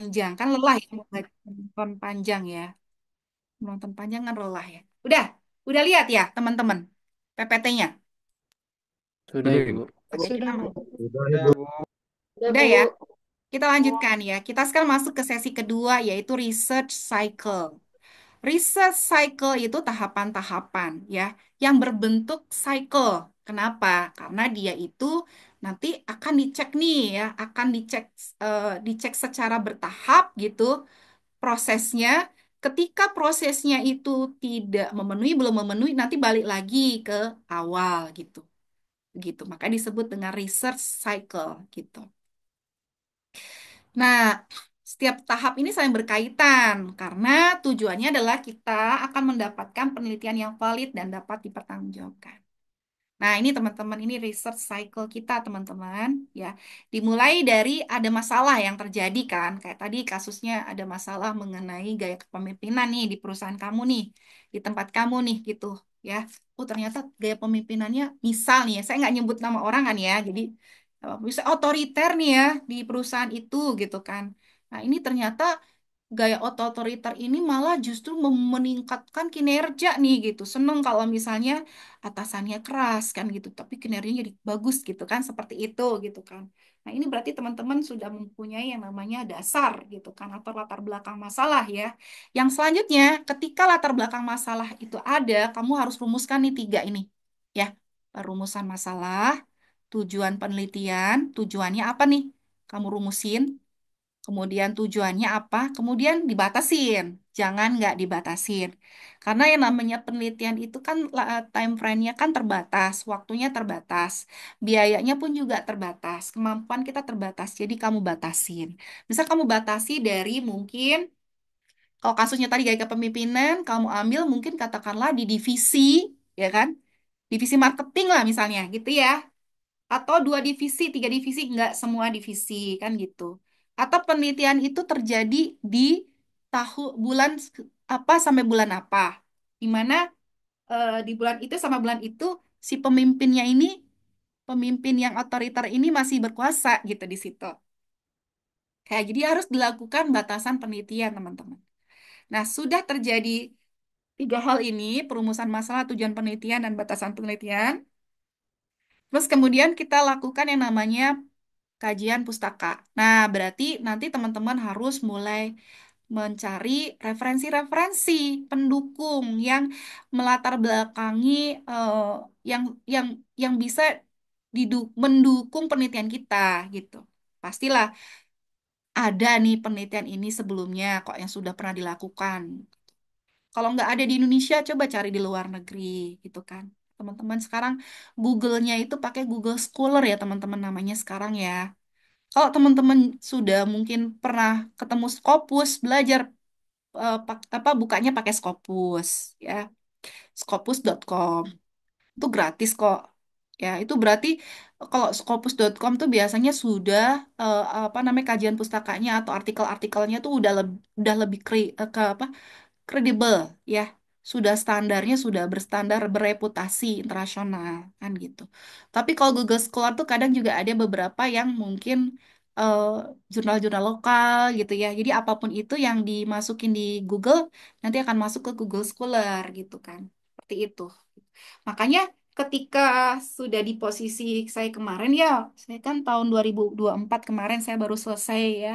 Panjang kan lelah ya nonton panjang ya. Nonton panjang kan lelah ya. Udah lihat ya teman-teman PPT-nya. Sudah, Udah, Ibu. Ibu. Oke, kita Sudah, Bu. Udah, Udah, Ibu. Bu. Udah, udah Bu. ya. Kita lanjutkan ya. Kita sekarang masuk ke sesi kedua yaitu research cycle. Research cycle itu tahapan-tahapan ya yang berbentuk cycle. Kenapa? Karena dia itu nanti akan dicek nih ya, akan dicek secara bertahap gitu prosesnya. Ketika prosesnya itu tidak memenuhi, belum memenuhi, nanti balik lagi ke awal gitu. Gitu. Maka disebut dengan research cycle gitu. Nah, setiap tahap ini saling berkaitan karena tujuannya adalah kita akan mendapatkan penelitian yang valid dan dapat dipertanggungjawabkan. Nah, ini teman-teman, ini research cycle kita, teman-teman, ya. Dimulai dari ada masalah yang terjadi kan, kayak tadi kasusnya ada masalah mengenai gaya kepemimpinan nih di perusahaan kamu nih, di tempat kamu nih, gitu, ya. Oh, ternyata gaya pemimpinannya, misal nih ya, saya nggak nyebut nama orang kan ya, jadi bisa otoriter nih ya di perusahaan itu, gitu kan. Nah, ini ternyata gaya otoriter ini malah justru meningkatkan kinerja nih gitu. Seneng kalau misalnya atasannya keras kan gitu, tapi kinerjanya jadi bagus gitu kan, seperti itu gitu kan. Nah, ini berarti teman-teman sudah mempunyai yang namanya dasar gitu kan, atau latar belakang masalah ya. Yang selanjutnya, ketika latar belakang masalah itu ada, kamu harus rumuskan nih tiga ini ya. Perumusan masalah, tujuan penelitian, tujuannya apa nih? Kamu rumusin. Kemudian tujuannya apa? Kemudian dibatasin. Jangan nggak dibatasin. Karena yang namanya penelitian itu kan time frame-nya kan terbatas, waktunya terbatas, biayanya pun juga terbatas, kemampuan kita terbatas. Jadi kamu batasin. Misal kamu batasi dari mungkin, kalau kasusnya tadi gaya kepemimpinan, kamu ambil mungkin katakanlah di divisi, ya kan? Divisi marketing lah misalnya, gitu ya atau dua divisi, tiga divisi, nggak semua divisi kan gitu. Atau penelitian itu terjadi di bulan apa sampai bulan apa, di mana di bulan itu sama bulan itu si pemimpinnya ini, pemimpin yang otoriter ini masih berkuasa gitu di situ. Kayak jadi harus dilakukan batasan penelitian teman-teman. Nah, sudah terjadi tiga hal ini, perumusan masalah, tujuan penelitian, dan batasan penelitian. Terus kemudian kita lakukan yang namanya kajian pustaka. Nah, berarti nanti teman-teman harus mulai mencari referensi-referensi pendukung yang melatar belakangi eh, yang yang yang bisa mendukung penelitian kita gitu. Pastilah ada nih penelitian ini sebelumnya kok yang sudah pernah dilakukan. Kalau nggak ada di Indonesia, coba cari di luar negeri gitu kan. Teman-teman sekarang Google-nya itu pakai Google Scholar ya teman-teman namanya sekarang ya. Kalau teman-teman sudah mungkin pernah ketemu Scopus, belajar apa bukanya pakai Scopus ya. Scopus.com. Itu gratis kok. Ya, itu berarti kalau Scopus.com tuh biasanya sudah apa namanya kajian pustakanya atau artikel-artikelnya tuh udah lebih ke apa kredibel ya, sudah standarnya sudah berstandar bereputasi internasional kan gitu. Tapi kalau Google Scholar tuh kadang juga ada beberapa yang mungkin eh, jurnal-jurnal lokal gitu ya. Jadi apapun itu yang dimasukin di Google nanti akan masuk ke Google Scholar gitu kan. Seperti itu. Makanya ketika sudah di posisi saya kemarin ya, saya kan tahun 2024 kemarin saya baru selesai ya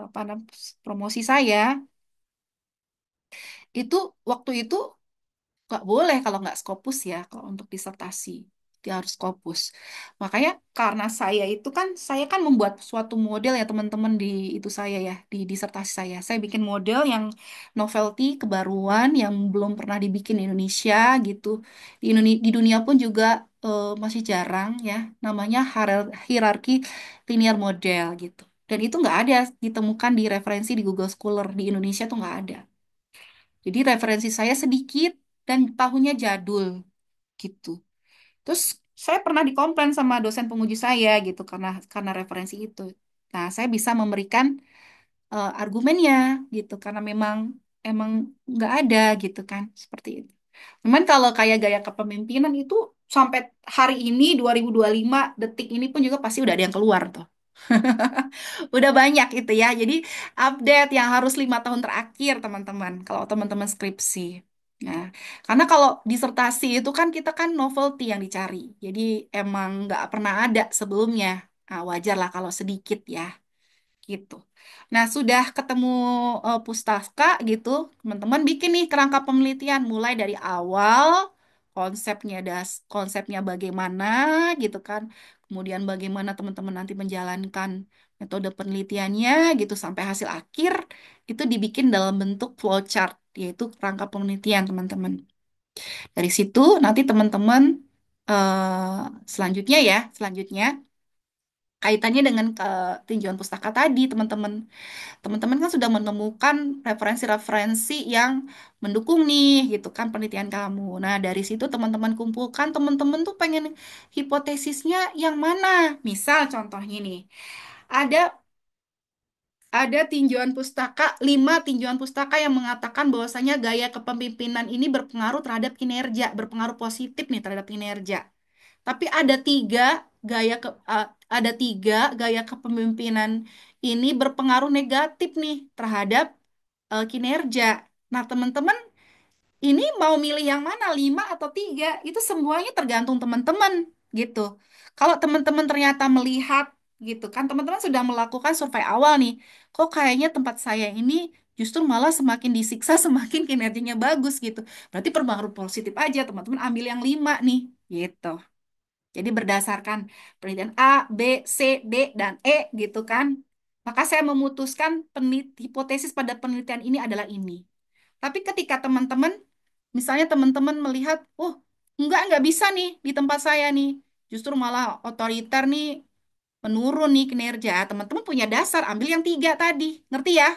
apa promosi saya itu waktu itu nggak boleh kalau nggak Scopus ya kalau untuk disertasi dia harus Scopus. Makanya karena saya kan membuat suatu model ya teman-teman di itu saya ya di disertasi saya bikin model yang novelty kebaruan yang belum pernah dibikin di Indonesia gitu di dunia pun juga masih jarang ya namanya hierarki linear model gitu dan itu nggak ada ditemukan di referensi di Google Scholar di Indonesia tuh nggak ada. Jadi referensi saya sedikit dan tahunnya jadul gitu. Terus saya pernah dikomplain sama dosen penguji saya gitu karena referensi itu. Nah, saya bisa memberikan argumennya gitu karena memang emang nggak ada gitu kan seperti itu. Cuman kalau kayak gaya kepemimpinan itu sampai hari ini 2025 detik ini pun juga pasti udah ada yang keluar tuh. Udah banyak itu ya. Jadi update yang harus 5 tahun terakhir teman-teman. Kalau teman-teman skripsi. Nah, karena kalau disertasi itu kan kita kan novelty yang dicari. Jadi emang nggak pernah ada sebelumnya. Nah, wajar lah kalau sedikit ya gitu. Nah, sudah ketemu pustaka gitu, teman-teman bikin nih kerangka penelitian mulai dari awal konsepnya bagaimana gitu kan. Kemudian bagaimana teman-teman nanti menjalankan metode penelitiannya gitu sampai hasil akhir itu dibikin dalam bentuk flowchart yaitu kerangka penelitian, teman-teman. Dari situ nanti teman-teman selanjutnya kaitannya dengan tinjauan pustaka tadi, teman-teman. Teman-teman kan sudah menemukan referensi-referensi yang mendukung nih, gitu kan, penelitian kamu. Nah, dari situ teman-teman kumpulkan, teman-teman tuh pengen hipotesisnya yang mana. Misal contohnya nih, ada ada tinjauan pustaka, 5 tinjauan pustaka yang mengatakan bahwasanya gaya kepemimpinan ini berpengaruh terhadap kinerja, berpengaruh positif nih terhadap kinerja. Tapi ada tiga gaya kepemimpinan ini berpengaruh negatif nih terhadap kinerja. Nah, teman-teman ini mau milih yang mana, 5 atau 3? Itu semuanya tergantung teman-teman gitu. Kalau teman-teman ternyata melihat gitu kan, teman-teman sudah melakukan survei awal nih. Kok kayaknya tempat saya ini justru malah semakin disiksa, semakin kinerjanya bagus gitu. Berarti berpengaruh positif aja, teman-teman ambil yang 5 nih gitu. Jadi berdasarkan penelitian A, B, C, D, dan E gitu kan. Maka saya memutuskan hipotesis pada penelitian ini adalah ini. Tapi ketika teman-teman, misalnya teman-teman melihat, oh nggak bisa nih di tempat saya nih. Justru malah otoriter nih menurun nih kinerja. Teman-teman punya dasar, ambil yang 3 tadi. Ngerti ya?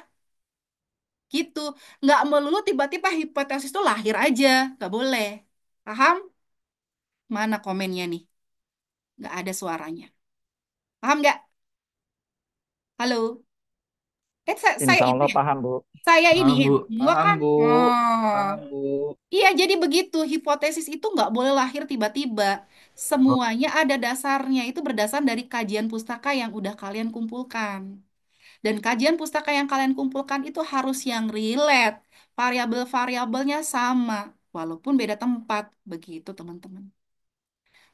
Gitu. Nggak melulu tiba-tiba hipotesis itu lahir aja. Nggak boleh. Paham? Mana komennya nih? Nggak ada suaranya. Paham nggak? Halo? Saya Insya itu Allah ya. paham, Bu. Saya Paham, iniin. Bu. Gua Paham, kan. Bu. Oh. Paham, Bu. Iya, jadi begitu. Hipotesis itu nggak boleh lahir tiba-tiba. Oh, Semuanya ada dasarnya. Itu berdasar dari kajian pustaka yang udah kalian kumpulkan. Dan kajian pustaka yang kalian kumpulkan itu harus yang relate. Variabel-variabelnya sama. Walaupun beda tempat. Begitu, teman-teman.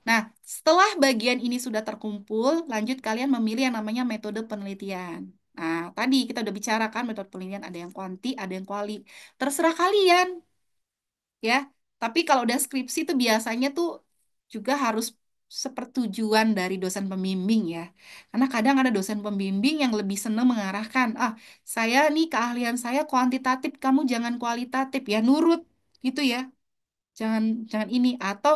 Nah, setelah bagian ini sudah terkumpul, lanjut kalian memilih yang namanya metode penelitian. Nah, tadi kita udah bicarakan metode penelitian ada yang kuanti, ada yang kuali. Terserah kalian, ya. Tapi kalau udah skripsi itu biasanya tuh juga harus sepertujuan dari dosen pembimbing ya. Karena kadang ada dosen pembimbing yang lebih senang mengarahkan, ah, saya nih keahlian saya kuantitatif, kamu jangan kualitatif ya, nurut gitu ya. Jangan jangan ini atau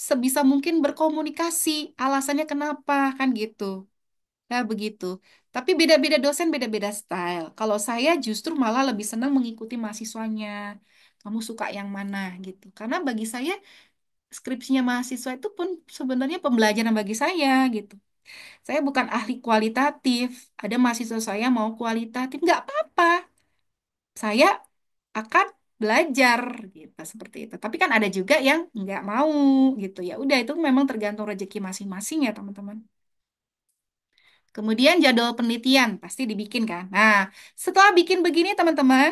sebisa mungkin berkomunikasi, alasannya kenapa kan gitu. Nah, begitu. Tapi beda-beda dosen beda-beda style. Kalau saya justru malah lebih senang mengikuti mahasiswanya. Kamu suka yang mana gitu. Karena bagi saya skripsinya mahasiswa itu pun sebenarnya pembelajaran bagi saya gitu. Saya bukan ahli kualitatif. Ada mahasiswa saya mau kualitatif, nggak apa-apa. Saya akan belajar gitu seperti itu. Tapi kan ada juga yang nggak mau gitu ya. Udah itu memang tergantung rezeki masing-masing ya teman-teman. Kemudian jadwal penelitian pasti dibikin kan. Nah, setelah bikin begini teman-teman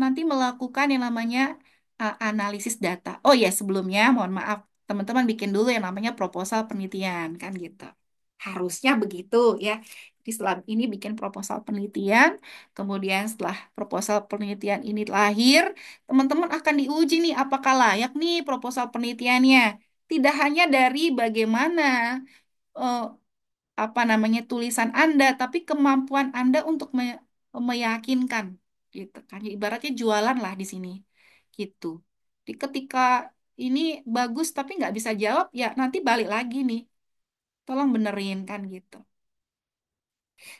nanti melakukan yang namanya analisis data. Oh ya, sebelumnya mohon maaf, teman-teman bikin dulu yang namanya proposal penelitian kan gitu. Harusnya begitu ya. Jadi setelah ini bikin proposal penelitian, kemudian setelah proposal penelitian ini lahir, teman-teman akan diuji nih apakah layak nih proposal penelitiannya. Tidak hanya dari bagaimana eh, apa namanya tulisan Anda, tapi kemampuan Anda untuk meyakinkan gitu kan. Ya, ibaratnya jualan lah di sini gitu. Jadi ketika ini bagus tapi nggak bisa jawab, ya nanti balik lagi nih, tolong benerin kan gitu.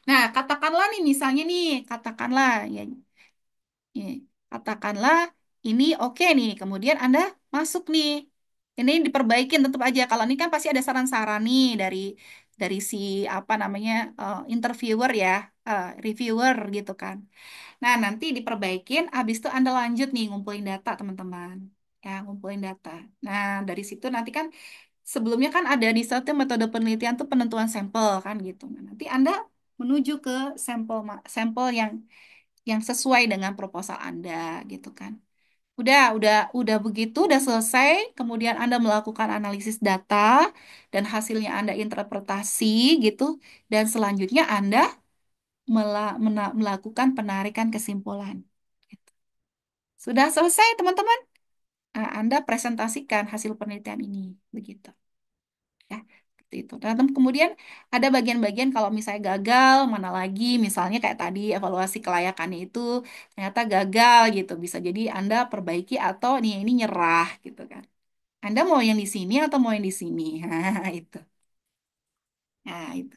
Nah, katakanlah nih misalnya nih, katakanlah ya, ya, katakanlah ini oke nih, kemudian Anda masuk nih. Ini diperbaikin tentu aja. Kalau ini kan pasti ada saran-saran nih dari si apa namanya interviewer ya, reviewer gitu kan. Nah, nanti diperbaikin, habis itu Anda lanjut nih ngumpulin data teman-teman. Ya, ngumpulin data. Nah, dari situ nanti kan sebelumnya kan ada di satu metode penelitian tuh penentuan sampel kan gitu. Nah, nanti Anda menuju ke sampel yang sesuai dengan proposal Anda gitu kan. Udah begitu, udah selesai. Kemudian Anda melakukan analisis data dan hasilnya Anda interpretasi gitu. Dan selanjutnya Anda melakukan penarikan kesimpulan. Gitu. Sudah selesai, teman-teman. Nah, Anda presentasikan hasil penelitian ini, begitu. Ya, seperti itu. Dan kemudian ada bagian-bagian kalau misalnya gagal, mana lagi, misalnya kayak tadi evaluasi kelayakannya itu ternyata gagal gitu. Bisa jadi Anda perbaiki atau nih ini nyerah gitu kan. Anda mau yang di sini atau mau yang di sini? Nah, itu. Nah, itu.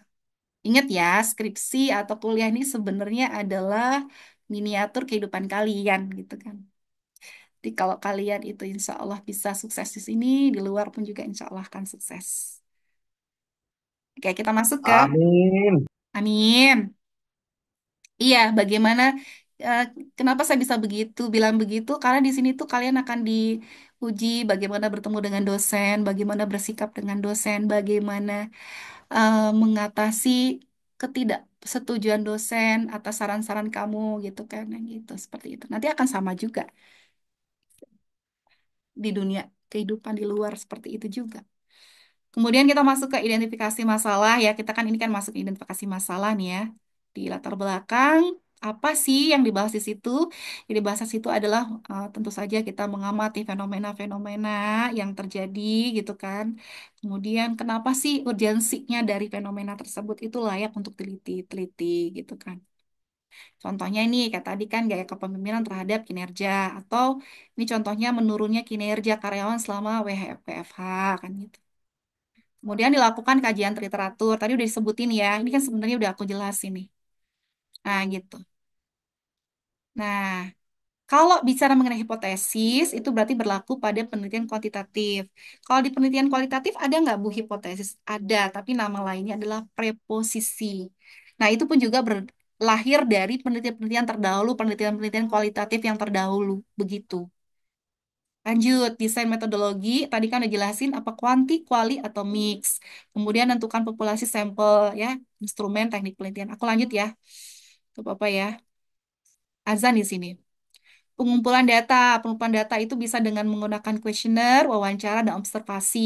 Ingat ya, skripsi atau kuliah ini sebenarnya adalah miniatur kehidupan kalian gitu kan. Jadi kalau kalian itu insya Allah bisa sukses di sini, di luar pun juga insya Allah akan sukses. Oke, kita masuk ke Amin. Amin. Iya, bagaimana eh, kenapa saya bisa bilang begitu? Karena di sini tuh kalian akan diuji bagaimana bertemu dengan dosen, bagaimana bersikap dengan dosen, bagaimana mengatasi ketidaksetujuan dosen atas saran-saran kamu gitu kan, nah, gitu seperti itu. Nanti akan sama juga di dunia kehidupan di luar seperti itu juga. Kemudian kita masuk ke identifikasi masalah ya. Kita kan ini kan masuk identifikasi masalah nih ya. Di latar belakang apa sih yang dibahas di situ? Yang dibahas di situ adalah tentu saja kita mengamati fenomena-fenomena yang terjadi gitu kan. Kemudian kenapa sih urgensinya dari fenomena tersebut itu layak untuk teliti gitu kan. Contohnya ini kayak tadi kan gaya kepemimpinan terhadap kinerja atau ini contohnya menurunnya kinerja karyawan selama WFH kan gitu. Kemudian dilakukan kajian literatur. Tadi udah disebutin ya. Ini kan sebenarnya udah aku jelasin nih. Nah, gitu. Nah, kalau bicara mengenai hipotesis, itu berarti berlaku pada penelitian kuantitatif. Kalau di penelitian kualitatif ada nggak Bu hipotesis? Ada, tapi nama lainnya adalah preposisi. Nah, itu pun juga lahir dari penelitian-penelitian terdahulu, penelitian-penelitian kualitatif yang terdahulu. Begitu. Lanjut, desain metodologi. Tadi kan udah jelasin apa kuanti, kuali, atau mix. Kemudian tentukan populasi sampel, ya, instrumen, teknik penelitian. Aku lanjut ya. Tuh apa ya? Azan di sini. Pengumpulan data itu bisa dengan menggunakan kuesioner, wawancara, dan observasi.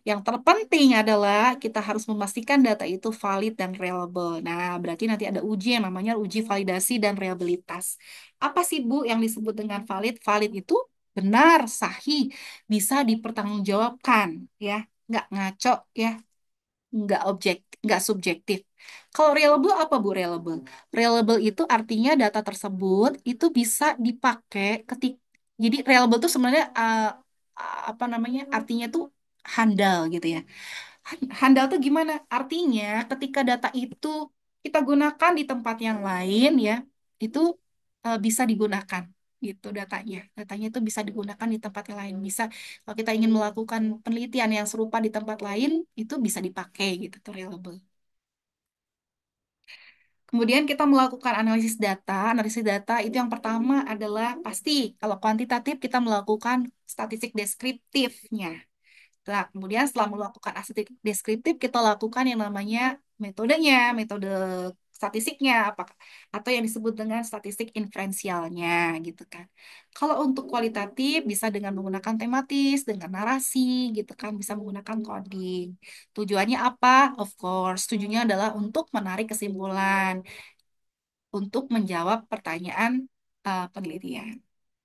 Yang terpenting adalah kita harus memastikan data itu valid dan reliable. Nah, berarti nanti ada uji yang namanya uji validasi dan reliabilitas. Apa sih Bu yang disebut dengan valid? Valid itu benar, sahih, bisa dipertanggungjawabkan, ya, nggak ngaco, ya, nggak subjektif. Kalau reliable apa Bu reliable? Reliable itu artinya data tersebut itu bisa dipakai jadi reliable itu sebenarnya apa namanya? Artinya tuh handal gitu ya. Handal tuh gimana? Artinya ketika data itu kita gunakan di tempat yang lain ya, itu bisa digunakan gitu datanya. Datanya itu bisa digunakan di tempat yang lain. Bisa kalau kita ingin melakukan penelitian yang serupa di tempat lain, itu bisa dipakai gitu, tuh reliable. Kemudian kita melakukan analisis data. Analisis data itu yang pertama adalah pasti kalau kuantitatif kita melakukan statistik deskriptifnya. Nah, kemudian setelah melakukan statistik deskriptif, kita lakukan yang namanya metodenya, metode statistiknya, apakah atau yang disebut dengan statistik inferensialnya, gitu kan. Kalau untuk kualitatif bisa dengan menggunakan tematis, dengan narasi, gitu kan, bisa menggunakan coding. Tujuannya apa? Of course, tujuannya adalah untuk menarik kesimpulan untuk menjawab pertanyaan penelitian.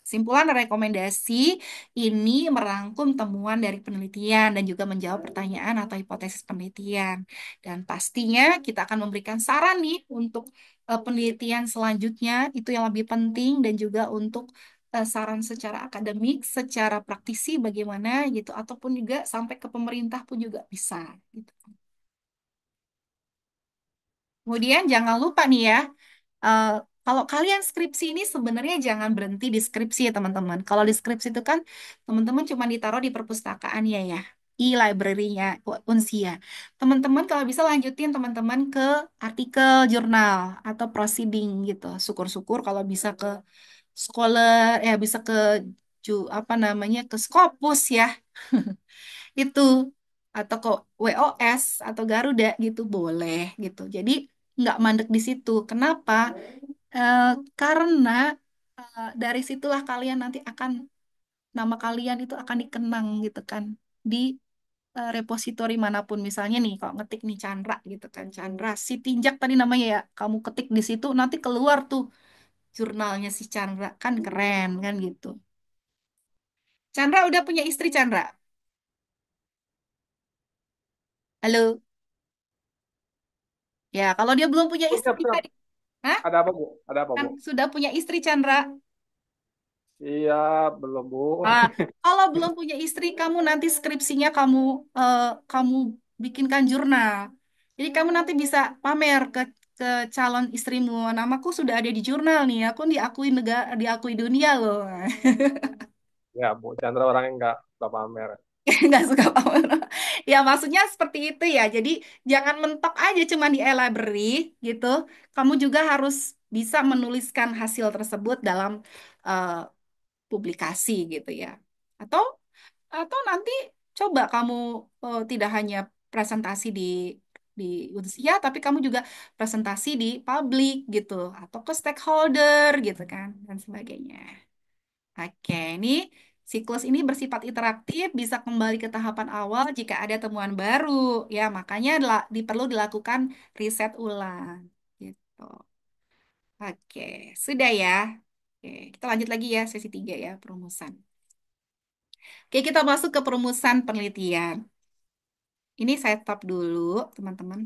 Simpulan dan rekomendasi ini merangkum temuan dari penelitian dan juga menjawab pertanyaan atau hipotesis penelitian. Dan pastinya kita akan memberikan saran nih untuk penelitian selanjutnya, itu yang lebih penting dan juga untuk saran secara akademik, secara praktisi bagaimana gitu, ataupun juga sampai ke pemerintah pun juga bisa gitu. Kemudian jangan lupa nih ya, eh, kalau kalian skripsi ini sebenarnya jangan berhenti di skripsi ya teman-teman. Kalau di skripsi itu kan teman-teman cuma ditaruh di perpustakaannya ya, e-library-nya Unsia. Teman-teman kalau bisa lanjutin teman-teman ke artikel jurnal atau proceeding gitu. Syukur-syukur kalau bisa ke scholar, ya bisa ke apa namanya ke Scopus ya. Itu. atau ke WOS atau Garuda gitu boleh gitu. Jadi nggak mandek di situ. Kenapa? Eh, karena dari situlah kalian nanti akan nama kalian itu akan dikenang gitu kan di repositori manapun. Misalnya nih kalau ngetik nih Chandra gitu kan, Chandra si Tinjak tadi namanya ya, kamu ketik di situ nanti keluar tuh jurnalnya si Chandra, kan keren kan gitu. Chandra udah punya istri, Chandra? Halo. Ya, kalau dia belum punya Oh, istri, siap, siap. hah? Ada apa, Bu? Ada apa, Kan Bu? sudah punya istri, Chandra. Iya, belum, Bu. Ah, kalau belum punya istri, kamu nanti skripsinya kamu bikinkan jurnal. Jadi kamu nanti bisa pamer ke calon istrimu. Namaku sudah ada di jurnal nih. Aku diakui negara, diakui dunia loh. Ya, Bu. Chandra orang yang nggak suka pamer. Nggak suka pamer. Ya maksudnya seperti itu ya. Jadi jangan mentok aja cuma di e-library gitu. Kamu juga harus bisa menuliskan hasil tersebut dalam eh, publikasi gitu ya. Atau atau nanti coba kamu tidak hanya presentasi di usia, tapi kamu juga presentasi di publik gitu, atau ke stakeholder gitu kan, dan sebagainya. Oke, ini siklus ini bersifat interaktif, bisa kembali ke tahapan awal jika ada temuan baru. Ya, makanya perlu dilakukan riset ulang. Gitu. Oke, sudah ya. Oke, kita lanjut lagi ya, sesi 3 ya, perumusan. Oke, kita masuk ke perumusan penelitian. Ini saya stop dulu, teman-teman.